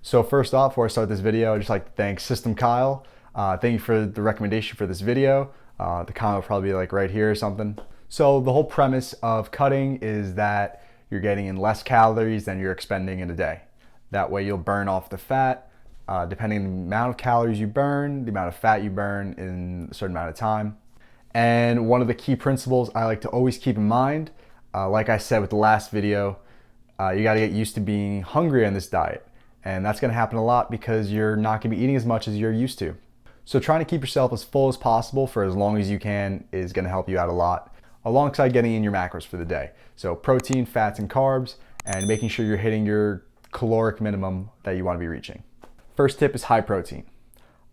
So first off, before I start this video, I'd just like to thank System Kyle. Thank you for the recommendation for this video. The comment will probably be like right here or something. So the whole premise of cutting is that you're getting in less calories than you're expending in a day. That way you'll burn off the fat. Depending on the amount of calories you burn, the amount of fat you burn in a certain amount of time. And one of the key principles I like to always keep in mind, like I said with the last video, you gotta get used to being hungry on this diet. And that's gonna happen a lot because you're not gonna be eating as much as you're used to. So trying to keep yourself as full as possible for as long as you can is gonna help you out a lot, alongside getting in your macros for the day. So protein, fats, and carbs, and making sure you're hitting your caloric minimum that you wanna be reaching. First tip is high protein.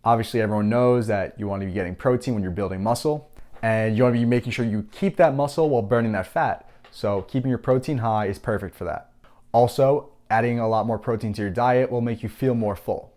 Obviously everyone knows that you wanna be getting protein when you're building muscle, and you wanna be making sure you keep that muscle while burning that fat. So keeping your protein high is perfect for that. Also, adding a lot more protein to your diet will make you feel more full.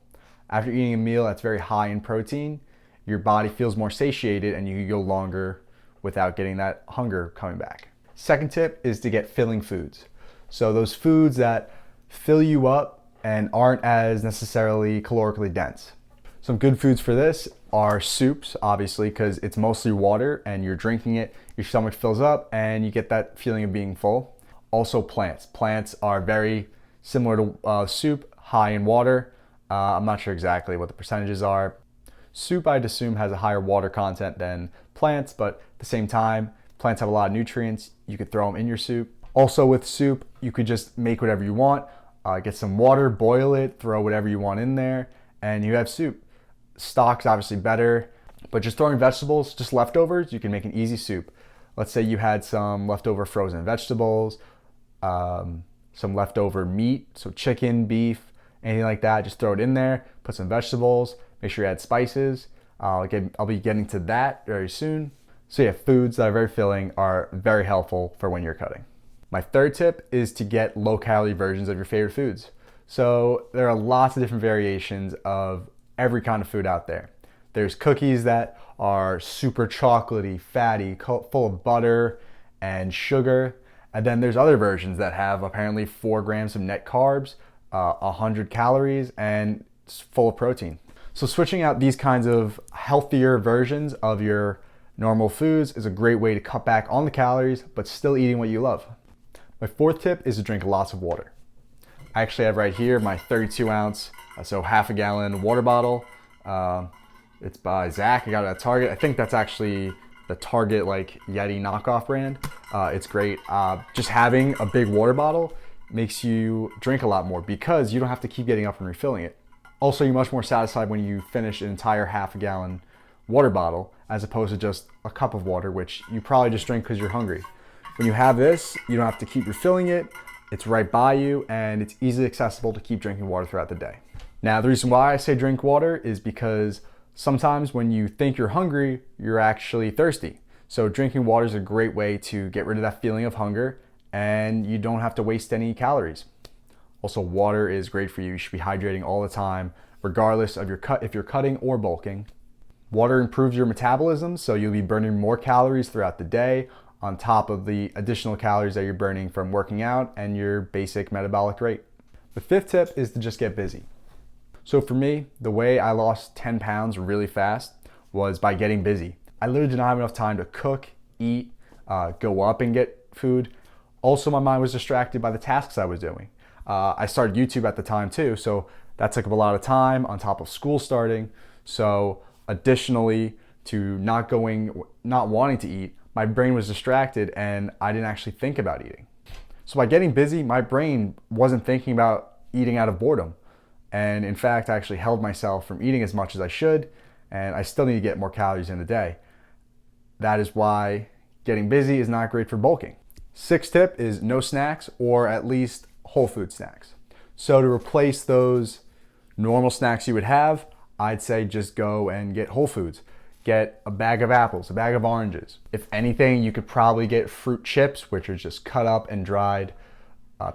After eating a meal that's very high in protein, your body feels more satiated and you can go longer without getting that hunger coming back. Second tip is to get filling foods. So those foods that fill you up and aren't as necessarily calorically dense. Some good foods for this are soups, obviously, because it's mostly water and you're drinking it, your stomach fills up and you get that feeling of being full. Also plants. Plants are very similar to soup, high in water. I'm not sure exactly what the percentages are. Soup, I'd assume, has a higher water content than plants, but at the same time, plants have a lot of nutrients. You could throw them in your soup. Also with soup, you could just make whatever you want. Get some water, boil it, throw whatever you want in there, and you have soup. Stock's obviously better, but just throwing vegetables, just leftovers, you can make an easy soup. Let's say you had some leftover frozen vegetables, some leftover meat, so chicken, beef, anything like that, just throw it in there, put some vegetables, make sure you add spices. I'll be getting to that very soon. So yeah, foods that are very filling are very helpful for when you're cutting. My third tip is to get low calorie versions of your favorite foods. So there are lots of different variations of every kind of food out there. There's cookies that are super chocolatey, fatty, full of butter and sugar. And then there's other versions that have apparently 4 grams of net carbs, 100 calories, and it's full of protein. So switching out these kinds of healthier versions of your normal foods is a great way to cut back on the calories, but still eating what you love. My fourth tip is to drink lots of water. I actually have right here my 32 ounce, so half a gallon water bottle. It's by Zach, I got it at Target. I think that's actually the Target like Yeti knockoff brand. It's great. Just having a big water bottle makes you drink a lot more because you don't have to keep getting up and refilling it. Also, you're much more satisfied when you finish an entire half a gallon water bottle as opposed to just a cup of water, which you probably just drink because you're hungry. When you have this, you don't have to keep refilling it. It's right by you and it's easily accessible to keep drinking water throughout the day. Now, the reason why I say drink water is because sometimes when you think you're hungry, you're actually thirsty. So drinking water is a great way to get rid of that feeling of hunger and you don't have to waste any calories. Also, water is great for you. You should be hydrating all the time, regardless of if you're cutting or bulking. Water improves your metabolism, so you'll be burning more calories throughout the day on top of the additional calories that you're burning from working out and your basic metabolic rate. The fifth tip is to just get busy. So for me, the way I lost 10 pounds really fast was by getting busy. I literally did not have enough time to cook, eat, go up and get food. Also, my mind was distracted by the tasks I was doing. I started YouTube at the time too, so that took up a lot of time on top of school starting. So additionally to not wanting to eat, my brain was distracted and I didn't actually think about eating. So by getting busy, my brain wasn't thinking about eating out of boredom. And in fact, I actually held myself from eating as much as I should, and I still need to get more calories in a day. That is why getting busy is not great for bulking. Sixth tip is no snacks, or at least whole food snacks. So to replace those normal snacks you would have, I'd say just go and get whole foods. Get a bag of apples, a bag of oranges. If anything, you could probably get fruit chips, which are just cut up and dried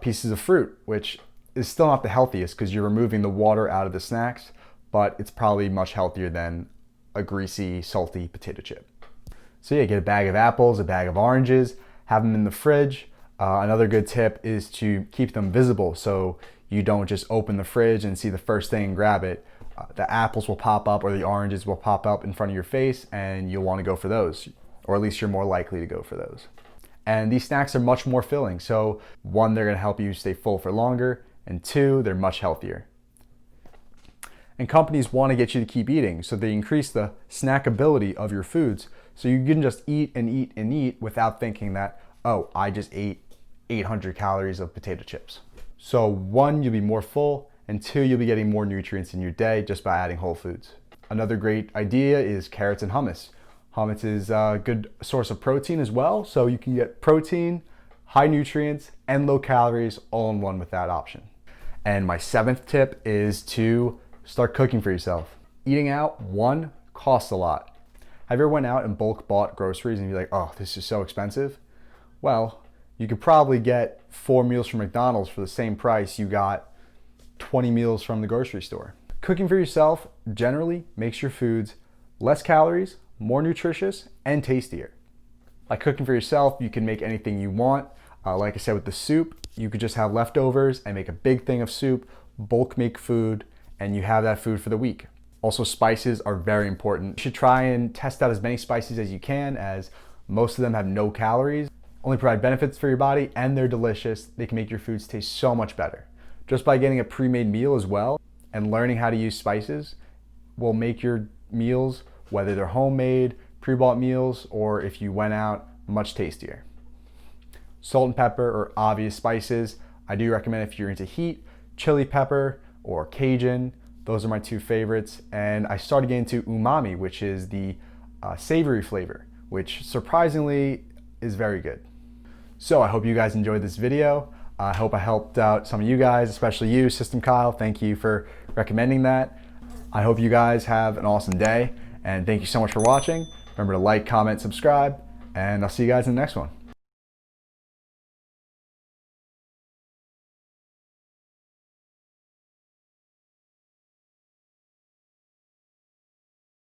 pieces of fruit, which is still not the healthiest because you're removing the water out of the snacks, but it's probably much healthier than a greasy, salty potato chip. So yeah, get a bag of apples, a bag of oranges, have them in the fridge. Another good tip is to keep them visible so you don't just open the fridge and see the first thing and grab it. The apples will pop up or the oranges will pop up in front of your face and you'll want to go for those, or at least you're more likely to go for those. And these snacks are much more filling. So one, they're gonna help you stay full for longer, and two, they're much healthier. And companies want to get you to keep eating, so they increase the snackability of your foods so you can just eat and eat and eat without thinking that, oh, I just ate 800 calories of potato chips. So one, you'll be more full, and two, you'll be getting more nutrients in your day just by adding whole foods. Another great idea is carrots and hummus. Hummus is a good source of protein as well, so you can get protein, high nutrients, and low calories all in one with that option. And my 7th tip is to start cooking for yourself. Eating out, one, costs a lot. Have you ever went out and bulk bought groceries and you're like, oh, this is so expensive? Well, you could probably get 4 meals from McDonald's for the same price you got 20 meals from the grocery store. Cooking for yourself generally makes your foods less calories, more nutritious, and tastier. By cooking for yourself, you can make anything you want. Like I said with the soup, you could just have leftovers and make a big thing of soup, bulk make food, and you have that food for the week. Also, spices are very important. You should try and test out as many spices as you can, as most of them have no calories, only provide benefits for your body, and they're delicious. They can make your foods taste so much better. Just by getting a pre-made meal as well and learning how to use spices will make your meals, whether they're homemade, pre-bought meals, or if you went out, much tastier. Salt and pepper are obvious spices. I do recommend, if you're into heat, chili pepper or Cajun. Those are my 2 favorites. And I started getting into umami, which is the savory flavor, which surprisingly is very good. So I hope you guys enjoyed this video. I hope I helped out some of you guys, especially you, System Kyle. Thank you for recommending that. I hope you guys have an awesome day, and thank you so much for watching. Remember to like, comment, subscribe, and I'll see you guys in the next one.